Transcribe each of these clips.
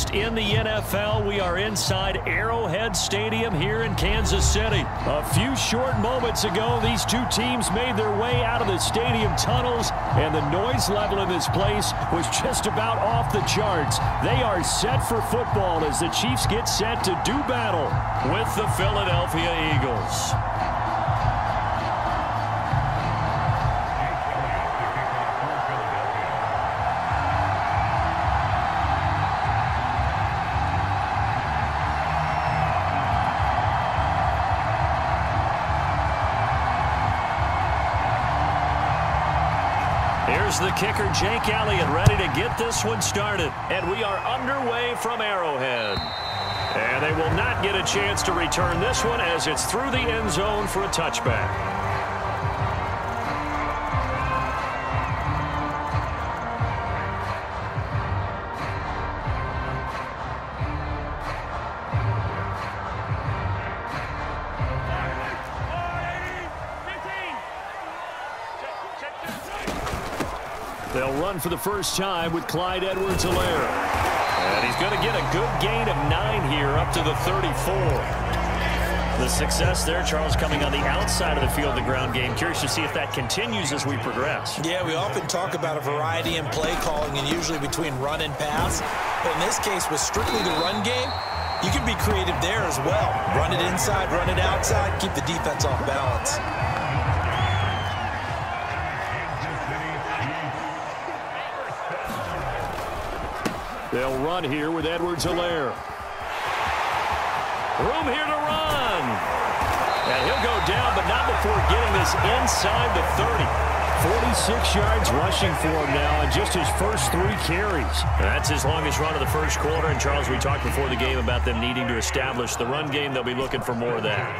latest in the NFL. We are inside Arrowhead Stadium here in Kansas City. A few short moments ago, these two teams made their way out of the stadium tunnels, and the noise level in this place was just about off the charts. They are set for football as the Chiefs get set to do battle with the Philadelphia Eagles. Here's the kicker, Jake Elliott, ready to get this one started. And we are underway from Arrowhead. And they will not get a chance to return this one as it's through the end zone for a touchback. They'll run for the first time with Clyde Edwards-Helaire. And he's going to get a good gain of 9 here up to the 34. The success there, Charles, coming on the outside of the field, the ground game. Curious to see if that continues as we progress. Yeah, we often talk about a variety in play calling and usually between run and pass. But in this case, with strictly the run game, you can be creative there as well. Run it inside, run it outside, keep the defense off balance. They'll run here with Edwards-Helaire. Room here to run. And he'll go down, but not before getting this inside the 30. 46 yards rushing for him now on just his first 3 carries. And that's his longest run of the first quarter. And, Charles, we talked before the game about them needing to establish the run game. They'll be looking for more of that.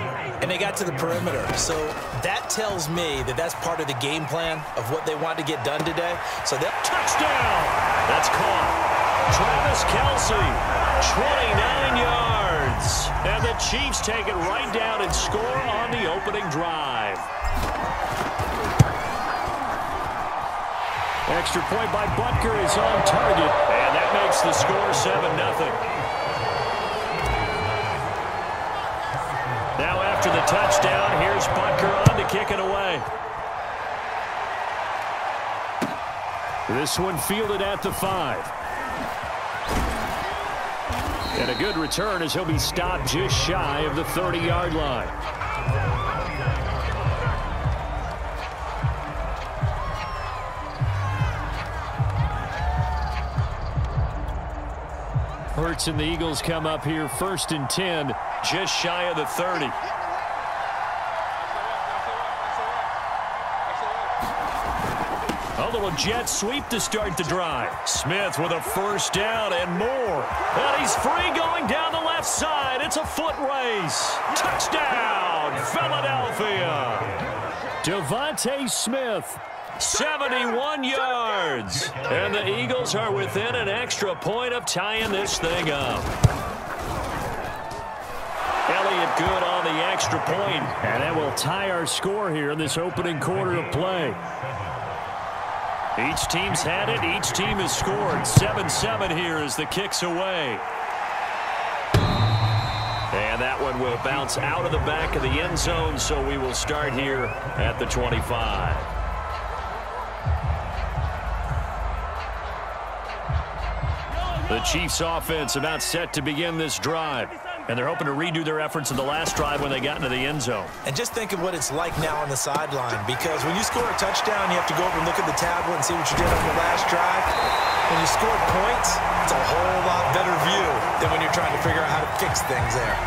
And they got to the perimeter. So that tells me that that's part of the game plan of what they want to get done today. So they'll touchdown. That's caught. Travis Kelce, 29 yards. And the Chiefs take it right down and score on the opening drive. Extra point by Butker is on target. And that makes the score 7-0. Now after the touchdown, here's Butker on to kick it away. This one fielded at the 5. And a good return as he'll be stopped just shy of the 30-yard line. Hurts and the Eagles come up here 1st and 10, just shy of the 30. A little jet sweep to start the drive. Smith with a first down and more. And he's free going down the left side. It's a foot race. Touchdown, Philadelphia. Devontae Smith, 71 yards. And the Eagles are within an extra point of tying this thing up. Elliott good on the extra point. And that will tie our score here in this opening quarter of play. Each team's had it. Each team has scored. 7-7 here as the kick's away. And that one will bounce out of the back of the end zone, so we will start here at the 25. The Chiefs offense about set to begin this drive. And they're hoping to redo their efforts in the last drive when they got into the end zone. And just think of what it's like now on the sideline, because when you score a touchdown, you have to go over and look at the tablet and see what you did on the last drive. When you scored points, it's a whole lot better view than when you're trying to figure out how to fix things there.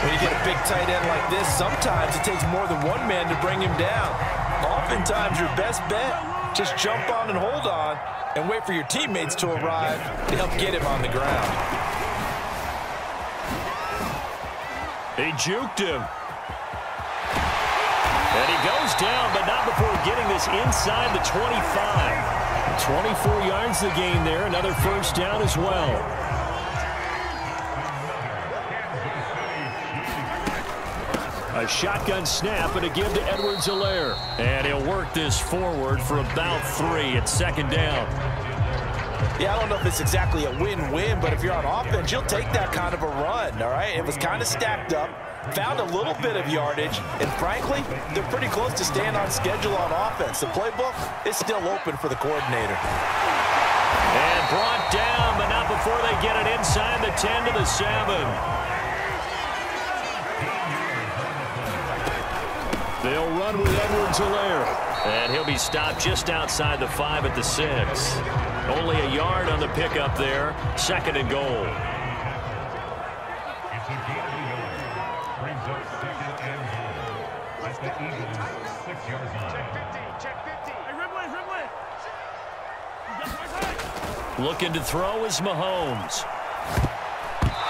When you get a big tight end like this, sometimes it takes more than one man to bring him down. Oftentimes, your best bet, just jump on and hold on and wait for your teammates to arrive to help get him on the ground. He juked him. And he goes down, but not before getting this inside the 25. 24 yards the gain there. Another first down as well. A shotgun snap and a give to Edwards-Helaire. And he'll work this forward for about 3 at 2nd down. Yeah, I don't know if it's exactly a win-win, but if you're on offense, you'll take that kind of a run, all right? It was kind of stacked up, found a little bit of yardage, and frankly, they're pretty close to staying on schedule on offense. The playbook is still open for the coordinator. And brought down, but not before they get it inside the 10 to the 7. They'll run with Edwards-Helaire. And he'll be stopped just outside the 5 at the 6. Only a yard on the pickup there. 2nd and goal. It's a gain of a yard. Brings up 2nd and goal. At the Eagles' 6-yard line. Check 50. Hey, Ridley. Looking to throw is Mahomes.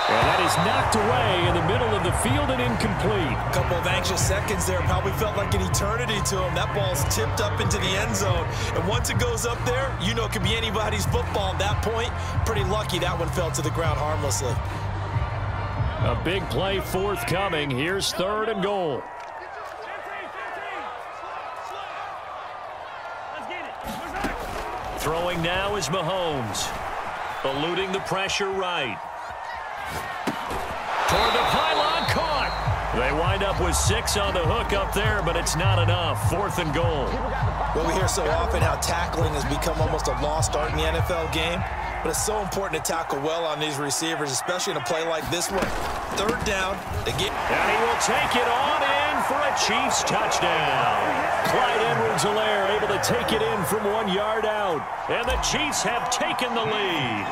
And that is knocked away in the middle of the field and incomplete. A couple of anxious seconds there. Probably felt like an eternity to him. That ball's tipped up into the end zone. And once it goes up there, you know it could be anybody's football at that point. Pretty lucky that one fell to the ground harmlessly. A big play forthcoming. Here's 3rd and goal. Throwing now is Mahomes. Eluding the pressure right. Toward the pylon, caught. They wind up with 6 on the hook up there, but it's not enough. 4th and goal. Well, we hear so often how tackling has become almost a lost art in the NFL game, but it's so important to tackle well on these receivers, especially in a play like this one. 3rd down. And he will take it on in for a Chiefs touchdown. Clyde Edwards-Helaire able to take it in from 1 yard out, and the Chiefs have taken the lead.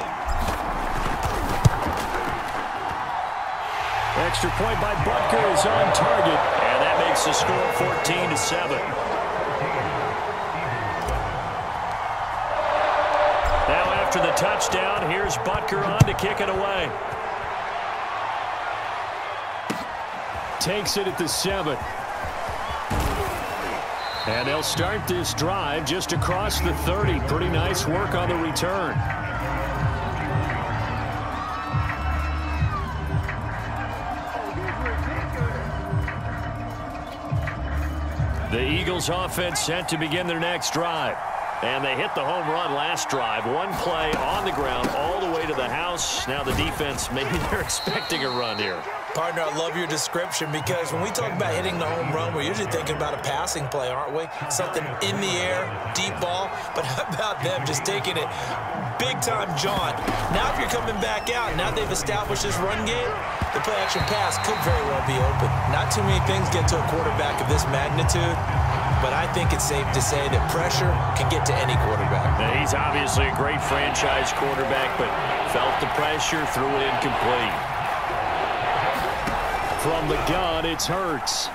Extra point by Butker is on target, and that makes the score 14 to 7. Now after the touchdown, here's Butker on to kick it away. Takes it at the 7. And they'll start this drive just across the 30. Pretty nice work on the return. The Eagles offense set to begin their next drive. And they hit the home run last drive. 1 play on the ground all the way to the house. Now the defense, maybe they're expecting a run here. Partner, I love your description because when we talk about hitting the home run, we're usually thinking about a passing play, aren't we? Something in the air, deep ball. But how about them just taking it big-time John? Now if you're coming back out, now they've established this run game, the play-action pass could very well be open. Not too many things get to a quarterback of this magnitude, but I think it's safe to say that pressure can get to any quarterback. Now, he's obviously a great franchise quarterback, but felt the pressure, threw it incomplete. From the gun, it's Hurts.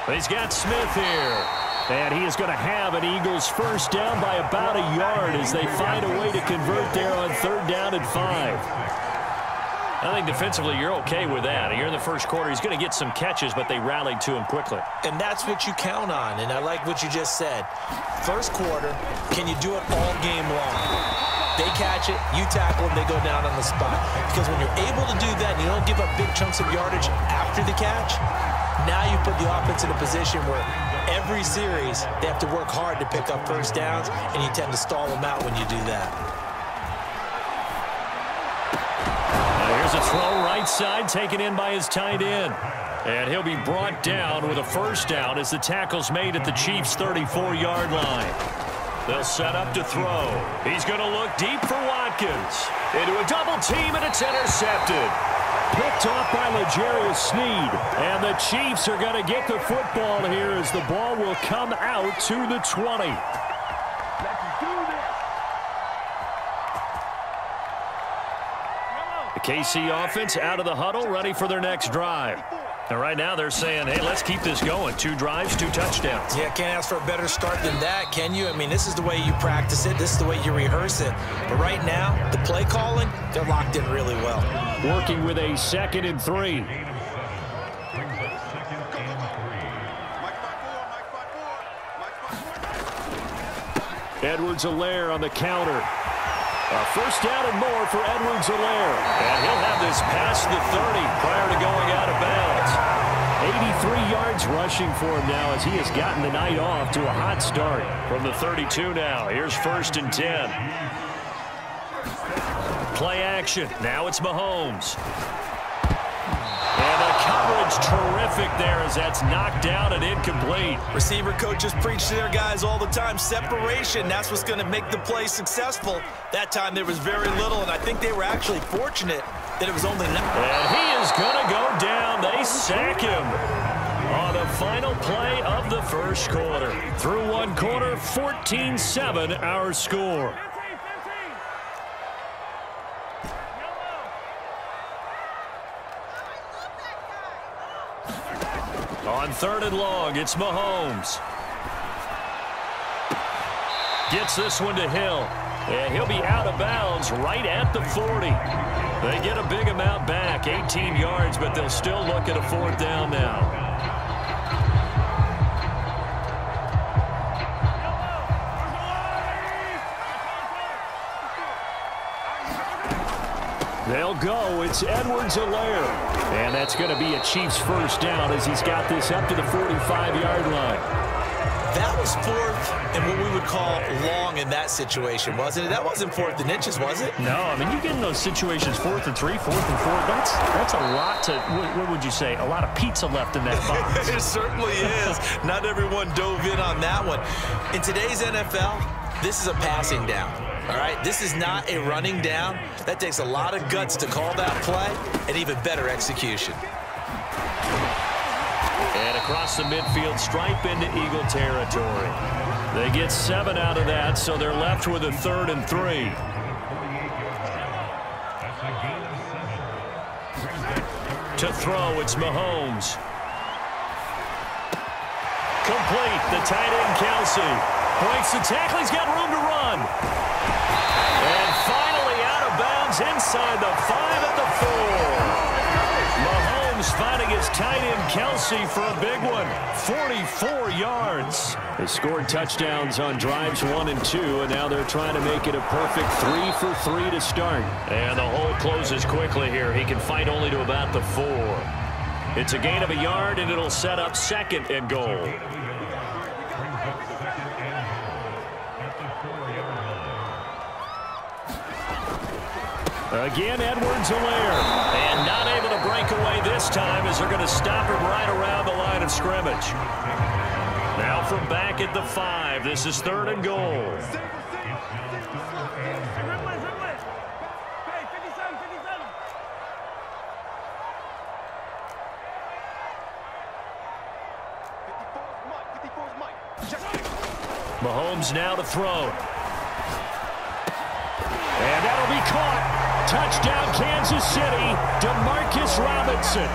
He's got Smith here. And he is going to have an Eagles first down by about a yard as they find a way to convert there on 3rd down and 5. I think defensively you're okay with that. You're in the first quarter. He's going to get some catches, but they rallied to him quickly. And that's what you count on, and I like what you just said. First quarter, can you do it all game long? They catch it, you tackle them, they go down on the spot. Because when you're able to do that and you don't give up big chunks of yardage after the catch, now you put the offense in a position where every series they have to work hard to pick up first downs, and you tend to stall them out when you do that. Here's a throw right side, taken in by his tight end. And he'll be brought down with a first down as the tackle's made at the Chiefs' 34-yard line. They'll set up to throw. He's going to look deep for Watkins. Into a double team, and it's intercepted. Picked off by L'Jarius Sneed. And the Chiefs are going to get the football here as the ball will come out to the 20. The KC offense out of the huddle, ready for their next drive. And right now they're saying, hey, let's keep this going. 2 drives, 2 touchdowns. Yeah, can't ask for a better start than that, can you? I mean, this is the way you practice it. This is the way you rehearse it. But right now, the play calling, they're locked in really well. Working with a 2nd and 3. Edwards-Helaire on the counter. A first down and more for Edwards-Helaire. And he'll have this past the 30 prior to going out of bounds. 83 yards rushing for him now as he has gotten the night off to a hot start. From the 32 now, here's 1st and 10. Play action. Now it's Mahomes. And the coverage terrific there as that's knocked down and incomplete. Receiver coaches preach to their guys all the time. Separation, that's what's going to make the play successful. That time there was very little, and I think they were actually fortunate that it was only 9. And he is going to go down. They sack him on the final play of the first quarter. Through one quarter, 14-7 our score. On 3rd and long, it's Mahomes. Gets this one to Hill. And he'll be out of bounds right at the 40. They get a big amount back, 18 yards, but they'll still look at a 4th down now. They'll go. It's Edwards-Helaire. And that's going to be a Chiefs first down as he's got this up to the 45-yard line. That was 4th and what we would call long in that situation, wasn't it? That wasn't 4th and inches, was it? No, I mean, you get in those situations 4th and 3, 4th and 4. That's a lot to, what would you say, a lot of pizza left in that box. It certainly is. Not everyone dove in on that one. In today's NFL, this is a passing down. All right, this is not a running down. That takes a lot of guts to call that play and even better execution. And across the midfield, stripe into Eagle territory. They get 7 out of that, so they're left with a 3rd and 3. To throw, it's Mahomes. Complete, the tight end Kelsey. Breaks the tackle, he's got room to run. And finally out of bounds inside the 5 at the 4. Mahomes finding his tight end Kelsey for a big one. 44 yards. They scored touchdowns on drives 1 and 2, and now they're trying to make it a perfect 3 for 3 to start. And the hole closes quickly here. He can fight only to about the 4. It's a gain of a yard, and it'll set up 2nd and goal. Again, Edwards-Helaire. And not able to break away this time as they're going to stop him right around the line of scrimmage. Now from back at the 5, this is 3rd and goal. Mahomes now to throw. And that'll be caught. Touchdown, Kansas City, DeMarcus Robinson.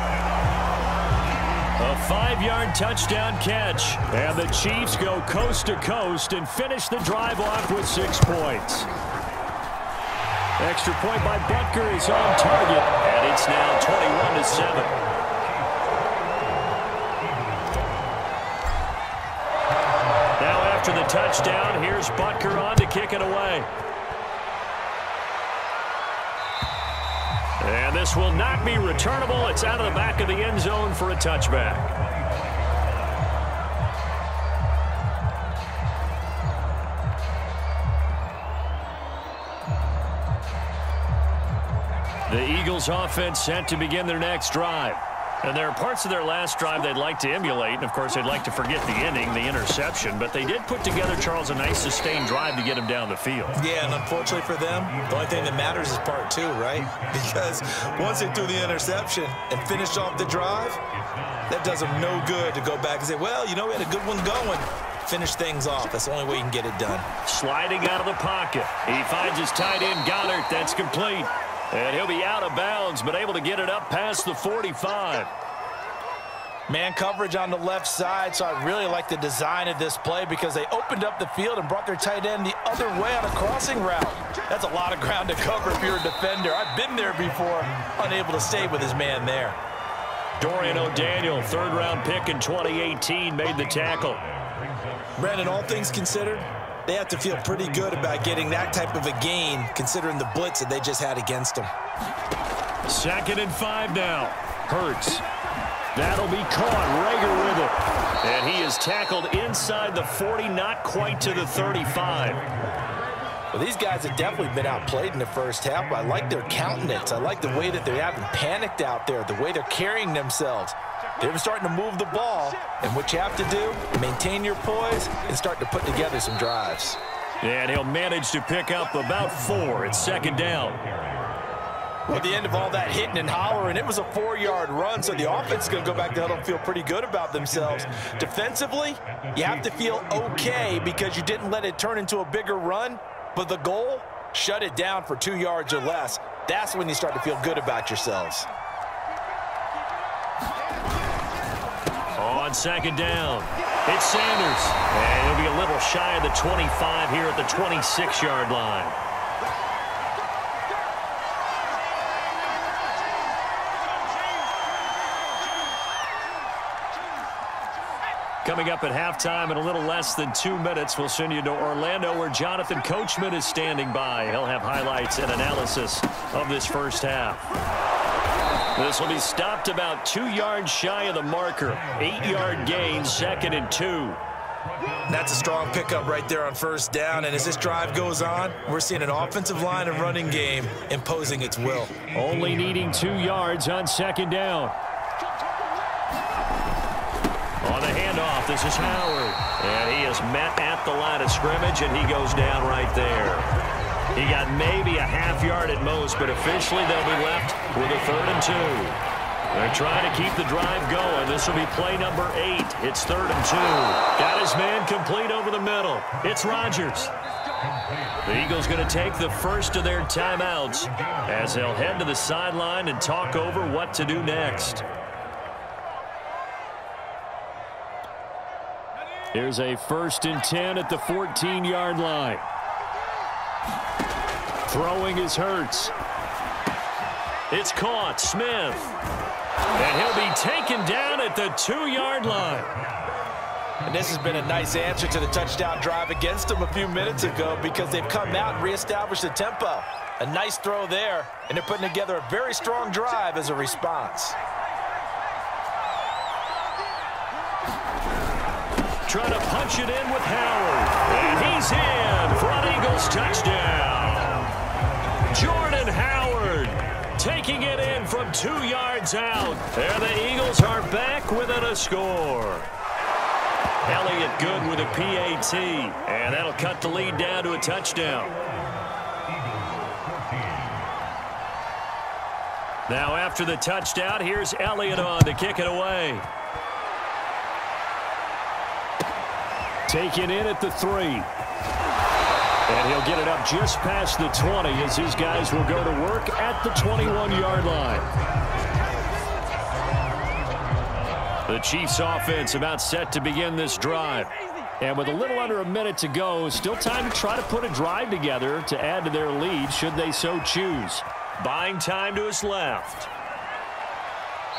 A 5-yard touchdown catch. And the Chiefs go coast to coast and finish the drive off with 6 points. Extra point by Butker is on target, and it's now 21-7. Now after the touchdown, here's Butker on to kick it away. And this will not be returnable. It's out of the back of the end zone for a touchback. The Eagles offense set to begin their next drive. And there are parts of their last drive they'd like to emulate. And, of course, they'd like to forget the inning, the interception. But they did put together, Charles, a nice sustained drive to get him down the field. Yeah, and unfortunately for them, the only thing that matters is part 2, right? Because once they threw the interception and finished off the drive, that does them no good to go back and say, well, you know, we had a good one going. Finish things off. That's the only way you can get it done. Sliding out of the pocket. He finds his tight end, Goddard. That's complete. And he'll be out of bounds, but able to get it up past the 45. Man coverage on the left side, so I really like the design of this play because they opened up the field and brought their tight end the other way on a crossing route. That's a lot of ground to cover if you're a defender. I've been there before, unable to stay with his man there. Dorian O'Daniel, 3rd-round pick in 2018, made the tackle. Brandon, all things considered, they have to feel pretty good about getting that type of a gain considering the blitz that they just had against them. 2nd and 5 now. Hurts. That'll be caught. Rager with it. And he is tackled inside the 40, not quite to the 35. Well, these guys have definitely been outplayed in the first half, but I like their countenance. I like the way that they haven't panicked out there, the way they're carrying themselves. They're starting to move the ball, and what you have to do, maintain your poise and start to put together some drives. And he'll manage to pick up about 4. It's second down. Well, at the end of all that hitting and hollering, it was a 4-yard run, so the offense is going to go back to huddle and feel pretty good about themselves. Defensively, you have to feel okay because you didn't let it turn into a bigger run. But the goal, shut it down for 2 yards or less. That's when you start to feel good about yourselves. On second down, it's Sanders. And he'll be a little shy of the 25 here at the 26-yard line. Coming up at halftime in a little less than 2 minutes, we'll send you to Orlando where Jonathan Coachman is standing by. He'll have highlights and analysis of this first half. This will be stopped about 2 yards shy of the marker. 8-yard gain, 2nd and 2. That's a strong pickup right there on first down, and as this drive goes on, we're seeing an offensive line and running game imposing its will. Only needing 2 yards on second down. On the handoff, this is Howard. And he is met at the line of scrimmage, and he goes down right there. He got maybe a half yard at most, but officially they'll be left with a 3rd and 2. They're trying to keep the drive going. This will be play number 8. It's 3rd and 2. Got his man complete over the middle. It's Rodgers. The Eagles going to take the first of their timeouts as they'll head to the sideline and talk over what to do next. Here's a 1st and 10 at the 14-yard line. Throwing is Hurts. It's caught. Smith. And he'll be taken down at the 2-yard line. And this has been a nice answer to the touchdown drive against them a few minutes ago because they've come out and reestablished the tempo. A nice throw there, and they're putting together a very strong drive as a response. Trying to punch it in with Howard. And he's in for an Eagles touchdown. Jordan Howard taking it in from 2 yards out. And the Eagles are back within a score. Elliott good with a PAT. And that'll cut the lead down to a touchdown. Now after the touchdown, here's Elliott on to kick it away. Taken in at the 3. And he'll get it up just past the 20 as his guys will go to work at the 21-yard line. The Chiefs offense about set to begin this drive. And with a little under a minute to go, still time to try to put a drive together to add to their lead should they so choose. Buying time to his left.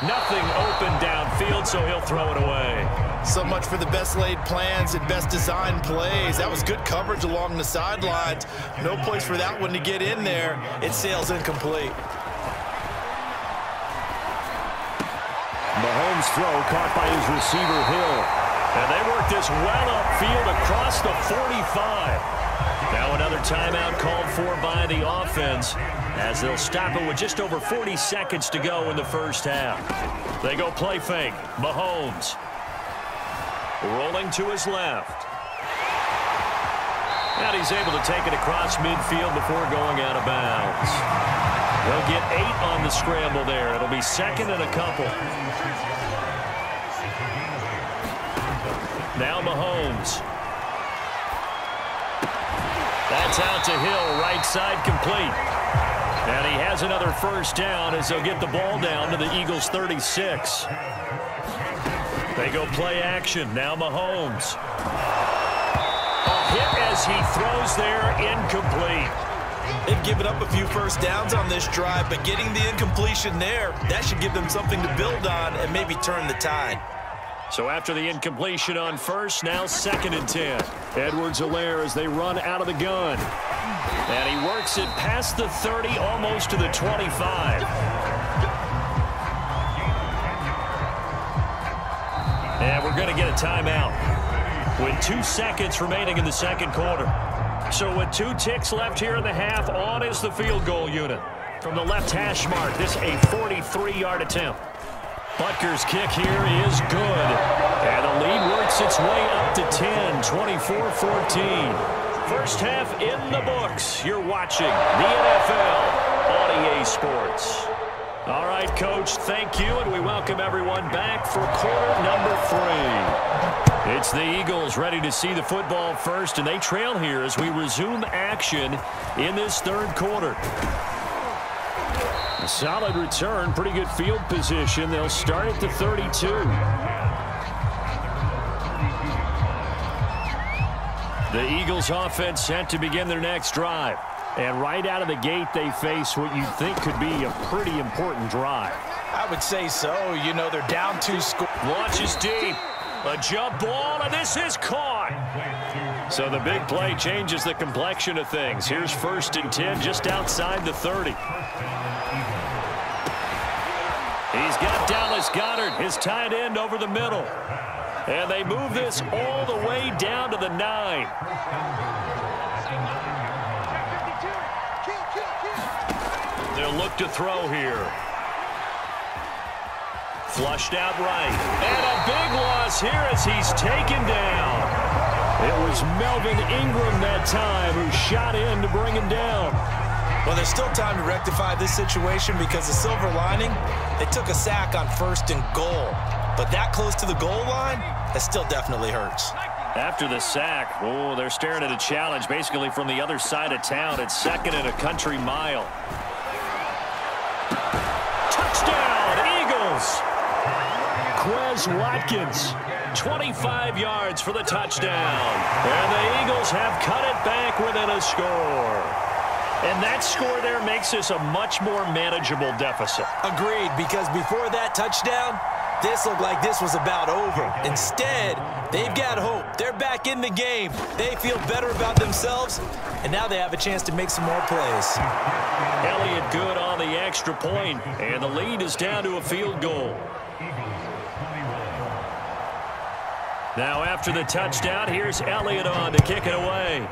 Nothing open downfield, so he'll throw it away. So much for the best laid plans and best designed plays. That was good coverage along the sidelines. No place for that one to get in there. It sails incomplete. Mahomes' throw caught by his receiver, Hill. And they work this well upfield across the 45. Now another timeout called for by the offense as they'll stop it with just over 40 seconds to go in the first half. They go play fake. Mahomes rolling to his left. And he's able to take it across midfield before going out of bounds. They'll get 8 on the scramble there. It'll be 2nd and a couple. Now Mahomes. That's out to Hill, right side complete. And he has another first down as they'll get the ball down to the Eagles' 36. They go play action. Now Mahomes. A hit as he throws there, incomplete. They've given up a few first downs on this drive, but getting the incompletion there, that should give them something to build on and maybe turn the tide. So after the incompletion on first, now 2nd and 10. Edwards-Helaire as they run out of the gun. And he works it past the 30, almost to the 25. And we're going to get a timeout with 2 seconds remaining in the second quarter. So with 2 ticks left here in the half, on is the field goal unit. From the left hash mark, this a 43-yard attempt. Butker's kick here is good. And the lead works its way up to 10, 24-14. First half in the books. You're watching the NFL on EA Sports. All right, Coach, thank you, and we welcome everyone back for quarter number 3. It's the Eagles ready to see the football first, and they trail here as we resume action in this third quarter. A solid return, pretty good field position. They'll start at the 32. The Eagles offense set to begin their next drive. And right out of the gate, they face what you'd think could be a pretty important drive. I would say so. You know, they're down 2 scores. Launches deep. A jump ball, and this is caught. So the big play changes the complexion of things. Here's 1st and 10 just outside the 30. He's got Dallas Goedert, his tight end, over the middle. And they move this all the way down to the 9. They'll look to throw here. Flushed out right. And a big loss here as he's taken down. It was Melvin Ingram that time who shot in to bring him down. Well, there's still time to rectify this situation because the silver lining, they took a sack on 1st and goal. But that close to the goal line, that still definitely hurts. After the sack, oh, they're staring at a challenge basically from the other side of town. It's 2nd and a country mile. Touchdown, Eagles! Quez Watkins, 25 yards for the touchdown. And the Eagles have cut it back within a score. And that score there makes this a much more manageable deficit. Agreed, because before that touchdown, this looked like this was about over. Instead, they've got hope. They're back in the game. They feel better about themselves, and now they have a chance to make some more plays. Elliott good on the extra point, and the lead is down to a field goal. Now after the touchdown, here's Elliott on to kick it away.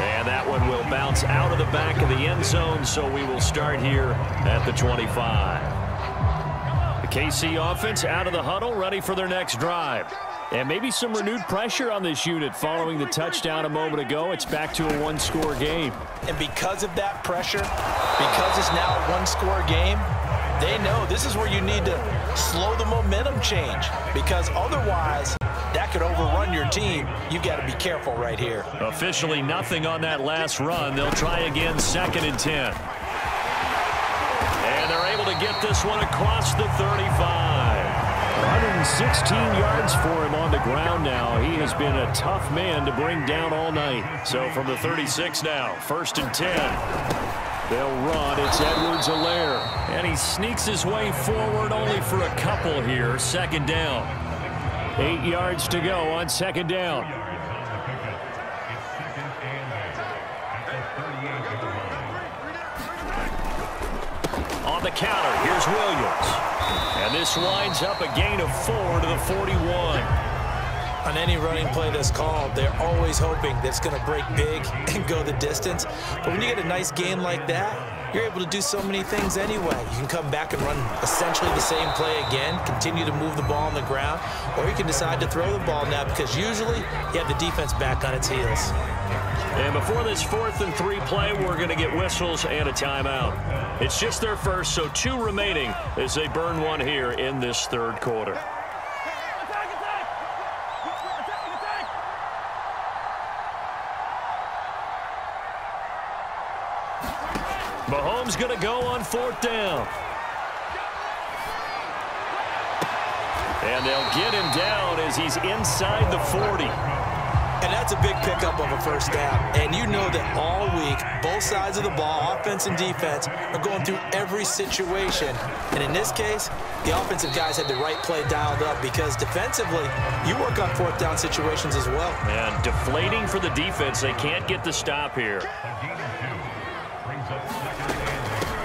And that one will bounce out of the back of the end zone, so we will start here at the 25. The KC offense out of the huddle, ready for their next drive. And maybe some renewed pressure on this unit following the touchdown a moment ago. It's back to a 1-score game. And because of that pressure, because it's now a 1-score game, they know this is where you need to slow the momentum change, because otherwise that could overrun your team. You've got to be careful right here. Officially nothing on that last run. They'll try again 2nd and 10. And they're able to get this one across the 35. 116 yards for him on the ground now. He has been a tough man to bring down all night. So from the 36 now, 1st and 10. They'll run. It's Edwards-Helaire. And he sneaks his way forward only for a couple here. 2nd down. 8 yards to go on 2nd down. On the counter, here's Williams. And this winds up a gain of 4 to the 41. On any running play that's called, they're always hoping that it's going to break big and go the distance. But when you get a nice gain like that, you're able to do so many things anyway. You can come back and run essentially the same play again, continue to move the ball on the ground, or you can decide to throw the ball now because usually you have the defense back on its heels. And before this 4th and 3 play, we're going to get whistles and a timeout. It's just their first, so 2 remaining as they burn one here in this third quarter. Mahomes going to go on 4th down. And they'll get him down as he's inside the 40. And that's a big pickup of a 1st down. And you know that all week, both sides of the ball, offense and defense, are going through every situation. And in this case, the offensive guys had the right play dialed up because defensively, you work on 4th down situations as well. And deflating for the defense. They can't get the stop here.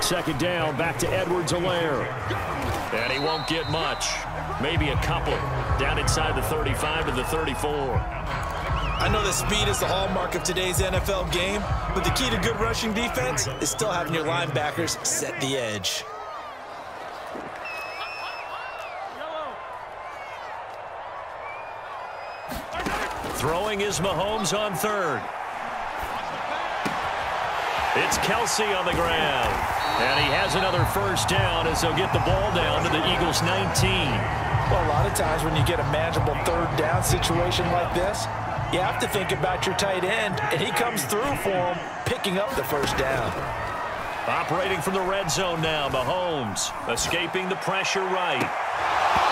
2nd down, back to Edwards-Helaire. And he won't get much. maybe a couple. Down inside the 35 to the 34. I know that speed is the hallmark of today's NFL game, but the key to good rushing defense is still having your linebackers set the edge. Throwing is Mahomes on third. It's Kelsey on the ground. And he has another first down as they'll get the ball down to the Eagles' 19. Well, a lot of times when you get a manageable third down situation like this, you have to think about your tight end, and he comes through for him, picking up the first down. Operating from the red zone now, Mahomes escaping the pressure right.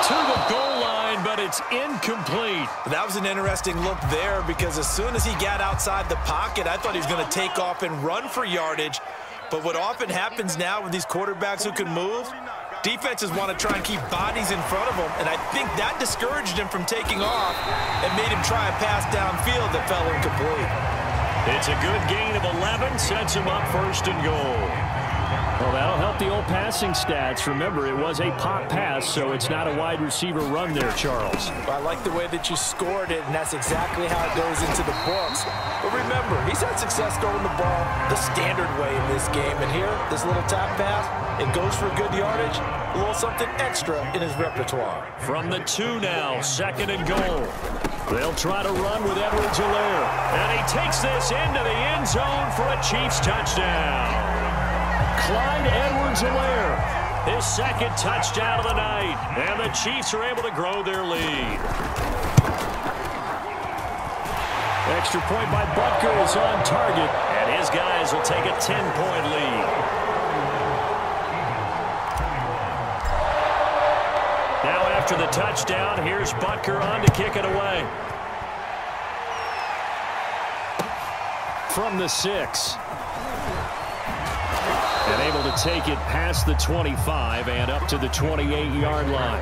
To the goal line, but it's incomplete. That was an interesting look there because as soon as he got outside the pocket, I thought he was going to take off and run for yardage. But what often happens now with these quarterbacks who can move, defenses want to try and keep bodies in front of them, and I think that discouraged him from taking off and made him try a pass downfield that fell incomplete. It's a good gain of 11, sets him up first and goal. Well, that'll help the old passing stats. Remember, it was a pop pass, so it's not a wide receiver run there, Charles. Well, I like the way that you scored it, and that's exactly how it goes into the books. But remember, he's had success throwing the ball the standard way in this game. And here, this little top pass, it goes for good yardage, a little something extra in his repertoire. From the 2 now, second and goal. They'll try to run with Edwards-Helaire. And he takes this into the end zone for a Chiefs touchdown. Clyde Edwards-Helaire, his second touchdown of the night, and the Chiefs are able to grow their lead. Extra point by Butker is on target, and his guys will take a 10-point lead. Now after the touchdown, here's Butker on to kick it away. From the 6. And able to take it past the 25 and up to the 28-yard line.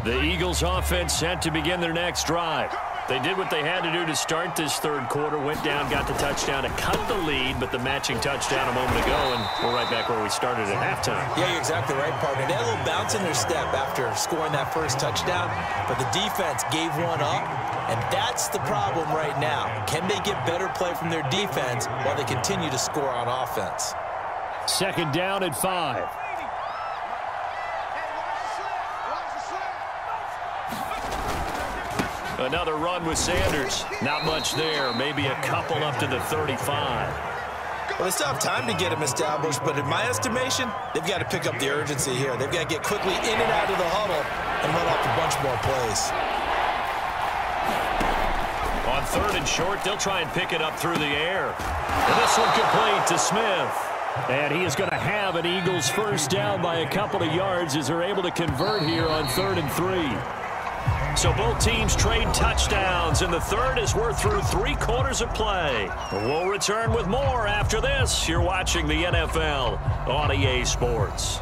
The Eagles offense set to begin their next drive. They did what they had to do to start this third quarter, went down, got the touchdown to cut the lead, but the matching touchdown a moment ago, and we're right back where we started at halftime. Yeah, you're exactly right, partner. They had a little bounce in their step after scoring that first touchdown, but the defense gave one up, and that's the problem right now. Can they get better play from their defense while they continue to score on offense? Second down and 5. Another run with Sanders. Not much there. Maybe a couple up to the 35. Well, they still have time to get him established, but in my estimation, they've got to pick up the urgency here. They've got to get quickly in and out of the huddle and run off a bunch more plays. On third and short, they'll try and pick it up through the air. And this one complete to Smith. And he is going to have an Eagles first down by a couple of yards as they're able to convert here on 3rd and 3. So both teams trade touchdowns, and the third as we're through 3 quarters of play. We'll return with more after this. You're watching the NFL on EA Sports.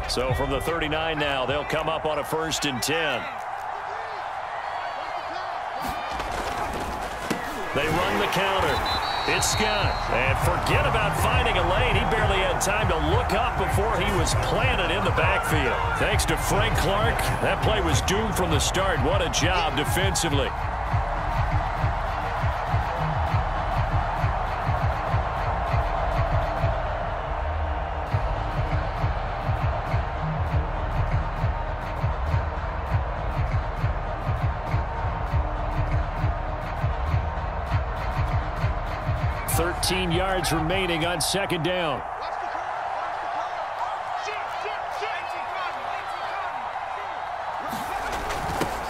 So from the 39 now, they'll come up on a 1st and 10. They run the counter. It's Scott. And forget about finding a lane. He barely had time to look up before he was planted in the backfield. Thanks to Frank Clark, that play was doomed from the start. What a job defensively. Yards remaining on second down.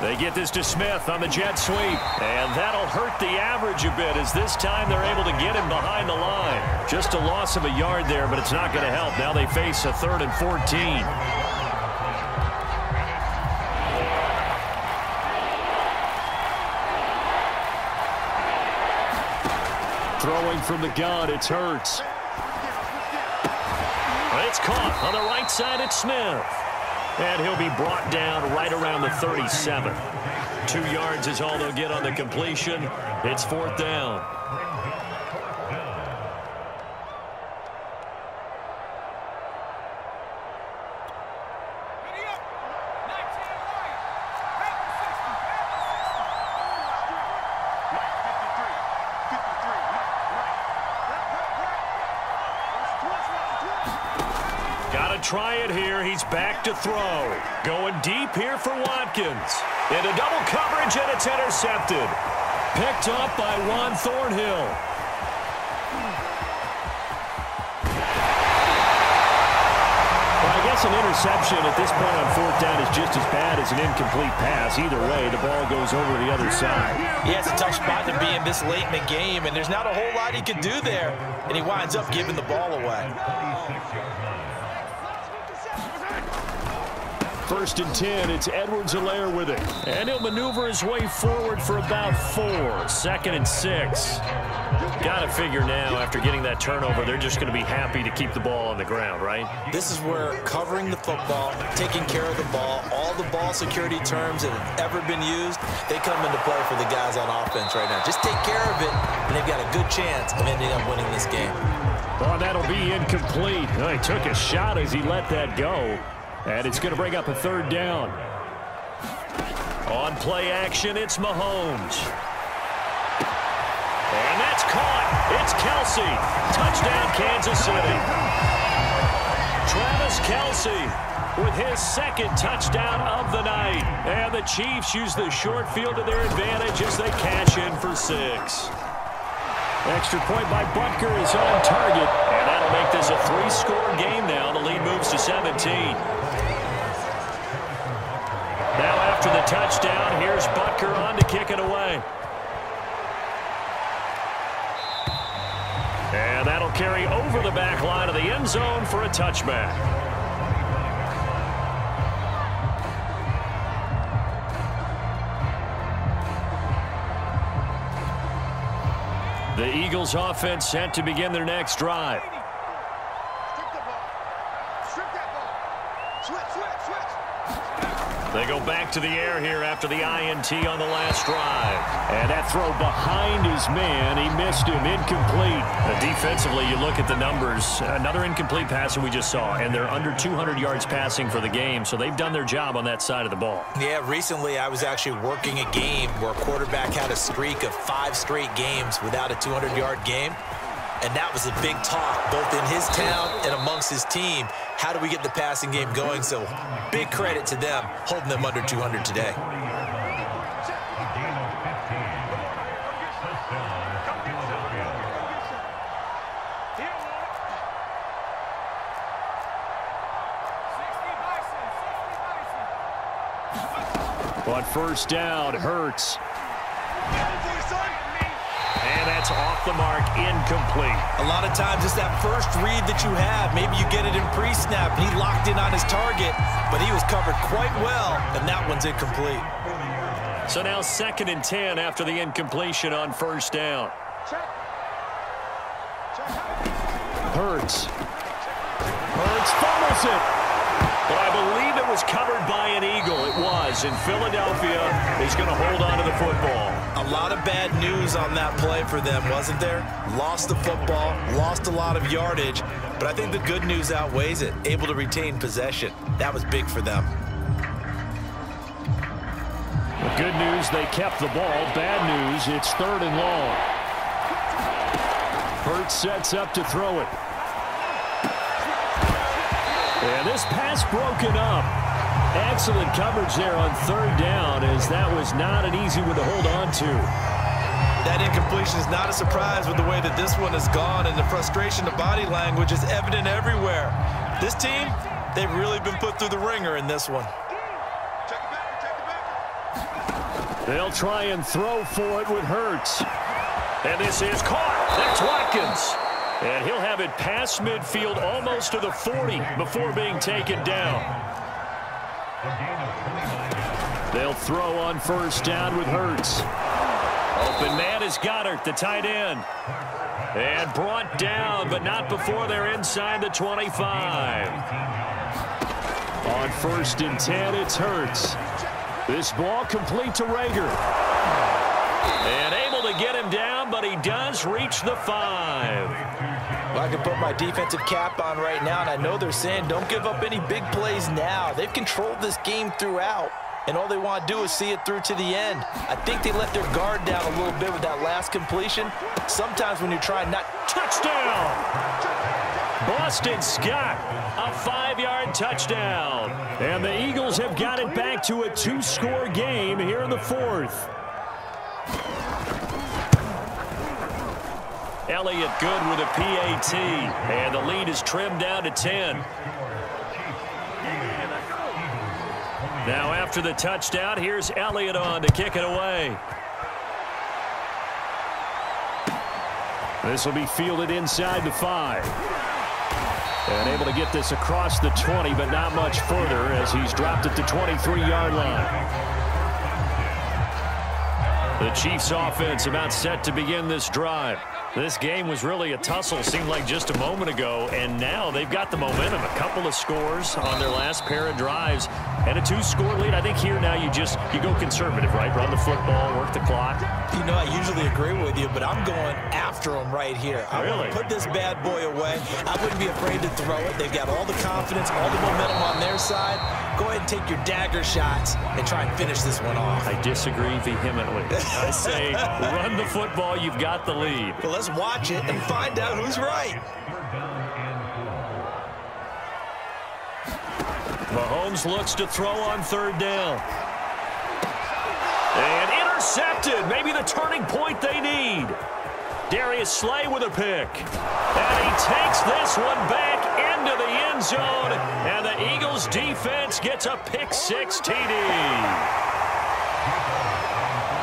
They get this to Smith on the jet sweep, and that'll hurt the average a bit as this time they're able to get him behind the line. Just a loss of a yard there, but it's not going to help. Now they face a 3rd and 14. Throwing from the gun, it's Hurts. It's caught on the right side, it's Smith. And he'll be brought down right around the 37. 2 yards is all they'll get on the completion. It's 4th down. Try it here. He's back to throw. Going deep here for Watkins. Into double coverage, and it's intercepted. Picked up by Juan Thornhill. Well, I guess an interception at this point on 4th down is just as bad as an incomplete pass. Either way, the ball goes over the other side. Yeah, it's a tough spot to be in this late in the game, and there's not a whole lot he can do there. And he winds up giving the ball away. 1st and 10, it's Edwards-Helaire with it. And he'll maneuver his way forward for about 4. 2nd and 6. Got to figure now, after getting that turnover, they're just going to be happy to keep the ball on the ground, right? This is where covering the football, taking care of the ball, all the ball security terms that have ever been used, they come into play for the guys on offense right now. Just take care of it, and they've got a good chance of ending up winning this game. Oh, that'll be incomplete. Oh, he took a shot as he let that go. And it's going to bring up a 3rd down. On play action, it's Mahomes. And that's caught. It's Kelce. Touchdown, Kansas City. Travis Kelce with his 2nd touchdown of the night. And the Chiefs use the short field to their advantage as they cash in for 6. Extra point by Butker is on target. And that'll make this a 3-score game now. The lead moves to 17. Now after the touchdown, here's Butker on to kick it away. And that'll carry over the back line of the end zone for a touchback. The Eagles offense set to begin their next drive. They go back to the air here after the INT on the last drive. And that throw behind his man. He missed him. Incomplete. Defensively, you look at the numbers. Another incomplete pass that we just saw. And they're under 200 yards passing for the game. So they've done their job on that side of the ball. Yeah, recently I was actually working a game where a quarterback had a streak of 5 straight games without a 200-yard game. And that was a big talk, both in his town and amongst his team. How do we get the passing game going? So big credit to them, holding them under 200 today. On 1st down, Hurts. And that's off the mark, incomplete. A lot of times it's that first read that you have. Maybe you get it in pre-snap. He locked in on his target, but he was covered quite well, and that one's incomplete. So now 2nd and 10 after the incompletion on 1st down. Hurts. Hurts fumbles it. But I believe it was covered by an Eagle. It was. And Philadelphia is going to hold on to the football. A lot of bad news on that play for them, wasn't there? Lost the football, lost a lot of yardage, but I think the good news outweighs it. Able to retain possession. That was big for them. The good news, they kept the ball. Bad news, it's 3rd and long. Hurts sets up to throw it. And this pass broken up. Excellent coverage there on 3rd down, as that was not an easy one to hold on to. That incompletion is not a surprise with the way that this one has gone, and the frustration, the body language is evident everywhere. This team, they've really been put through the ringer in this one. They'll try and throw for it with Hurts. And this is caught. That's Watkins. And he'll have it past midfield almost to the 40 before being taken down. They'll throw on 1st down with Hurts. Open man is Goddard, the tight end. And brought down, but not before they're inside the 25. On 1st and 10, it's Hurts. This ball complete to Rager. And able to get him down, but he does reach the 5. Well, I can put my defensive cap on right now, and I know they're saying don't give up any big plays now. They've controlled this game throughout, and all they want to do is see it through to the end. I think they let their guard down a little bit with that last completion. Sometimes when you're trying not... Touchdown! Boston Scott, a 5-yard touchdown. And the Eagles have got it back to a 2-score game here in the 4th. Elliott good with a PAT, and the lead is trimmed down to 10. Now after the touchdown, here's Elliott on to kick it away. This will be fielded inside the 5. And able to get this across the 20, but not much further as he's dropped at the 23-yard line. The Chiefs offense about set to begin this drive. This game was really a tussle, seemed like just a moment ago, and now they've got the momentum. A couple of scores on their last pair of drives and a 2-score lead. I think here now you go conservative, right? Run the football, work the clock. You know, I usually agree with you, but I'm going after them right here. I want to put this bad boy away. I wouldn't be afraid to throw it. They've got all the confidence, all the momentum on their side. Go ahead and take your dagger shots and try and finish this one off. I disagree vehemently. I say run the football. You've got the lead. Well, let's watch it and find out who's right. Mahomes looks to throw on 3rd down. And intercepted. Maybe the turning point they need. Darius Slay with a pick. And he takes this one back into the end zone. And the Eagles defense gets a pick-6 TD.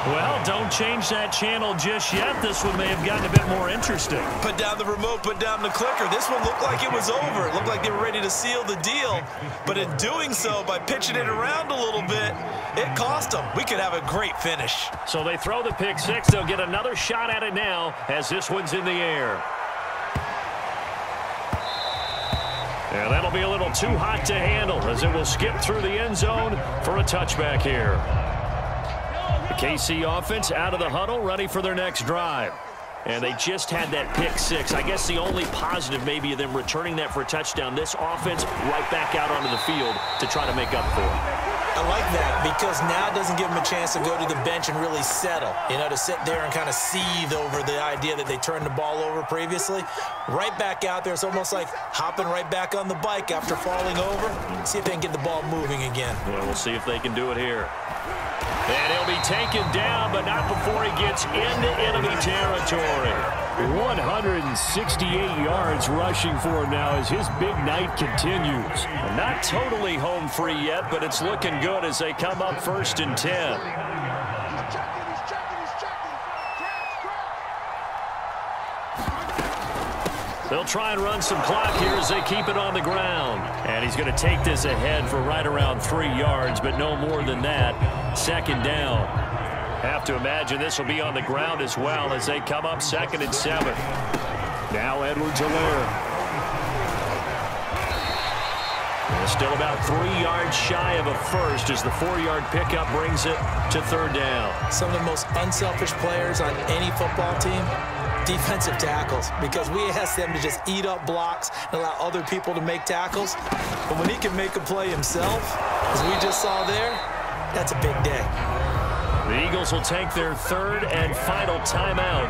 Well, don't change that channel just yet. This one may have gotten a bit more interesting. Put down the remote, put down the clicker. This one looked like it was over. It looked like they were ready to seal the deal. But in doing so, by pitching it around a little bit, it cost them. We could have a great finish. So they throw the pick-6. They'll get another shot at it now as this one's in the air. And that'll be a little too hot to handle as it will skip through the end zone for a touchback here. The KC offense out of the huddle, ready for their next drive. And they just had that pick-6. I guess the only positive maybe of them returning that for a touchdown. This offense right back out onto the field to try to make up for it. I like that because now it doesn't give them a chance to go to the bench and really settle. You know, to sit there and kind of seethe over the idea that they turned the ball over previously. Right back out there. It's almost like hopping right back on the bike after falling over. See if they can get the ball moving again. Well, we'll see if they can do it here. And he'll be taken down, but not before he gets into enemy territory. 168 yards rushing for him now as his big night continues. Not totally home free yet, but it's looking good as they come up 1st and 10. They'll try and run some clock here as they keep it on the ground. And he's going to take this ahead for right around 3 yards, but no more than that. 2nd down. Have to imagine this will be on the ground as well as they come up 2nd and 7. Now Edwards-Helaire. Still about 3 yards shy of a first as the 4-yard pickup brings it to 3rd down. Some of the most unselfish players on any football team, defensive tackles, because we ask them to just eat up blocks and allow other people to make tackles. But when he can make a play himself, as we just saw there, that's a big day. The Eagles will take their 3rd and final timeout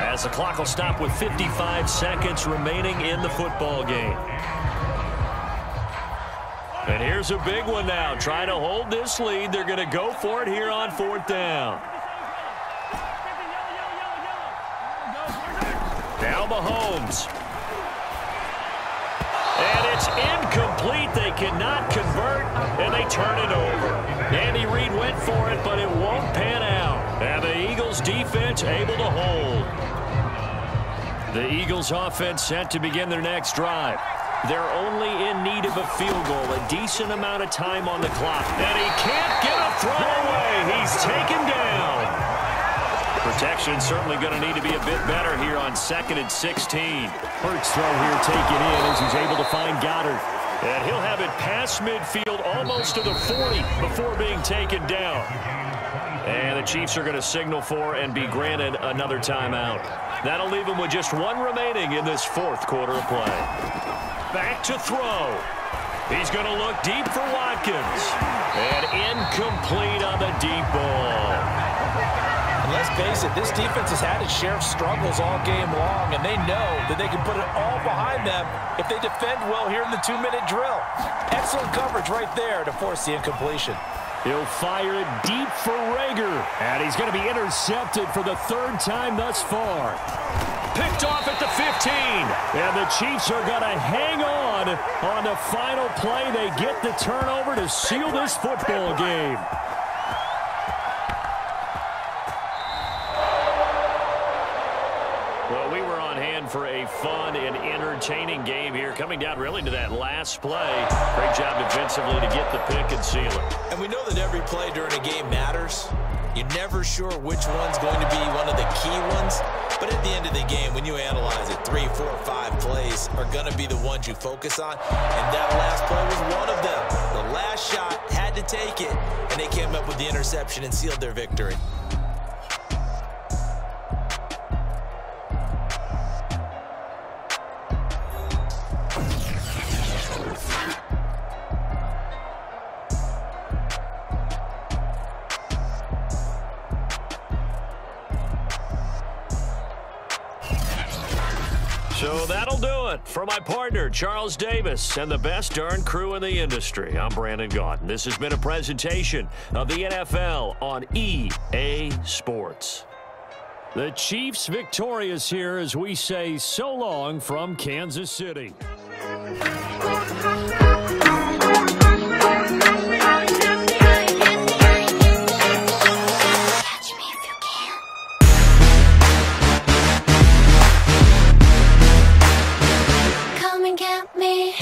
as the clock will stop with 55 seconds remaining in the football game. And here's a big one now. Trying to hold this lead. They're going to go for it here on 4th down. Now Mahomes. And it's incomplete. They cannot convert, and they turn it over. Andy Reid went for it, but it won't pan out. And the Eagles defense able to hold. The Eagles offense set to begin their next drive. They're only in need of a field goal, a decent amount of time on the clock. And he can't get a throw away. He's taken down. Protection certainly going to need to be a bit better here on 2nd and 16. Hurts throw here taken in as he's able to find Goddard. And he'll have it past midfield, almost to the 40, before being taken down. And the Chiefs are going to signal for and be granted another timeout. That'll leave them with just one remaining in this fourth quarter of play. Back to throw. He's going to look deep for Watkins. And incomplete on the deep ball. And let's face it, this defense has had its share of struggles all game long, and they know that they can put it all behind them if they defend well here in the 2-minute drill. Excellent coverage right there to force the incompletion. He'll fire it deep for Rager. And he's going to be intercepted for the third time thus far. Picked off at the 15. And the Chiefs are going to hang on the final play. They get the turnover to seal this football game. Well, we were on hand for a fun and entertaining game here, coming down really to that last play. Great job defensively to get the pick and seal it. And we know that every play during a game matters. You're never sure which one's going to be one of the key ones. But at the end of the game, when you analyze it, 3, 4, 5 plays are going to be the ones you focus on. And that last play was one of them. The last shot had to take it, and they came up with the interception and sealed their victory. So that'll do it for my partner, Charles Davis, and the best darn crew in the industry. I'm Brandon Gaudin. This has been a presentation of the NFL on EA Sports. The Chiefs victorious here as we say so long from Kansas City. Come and get me.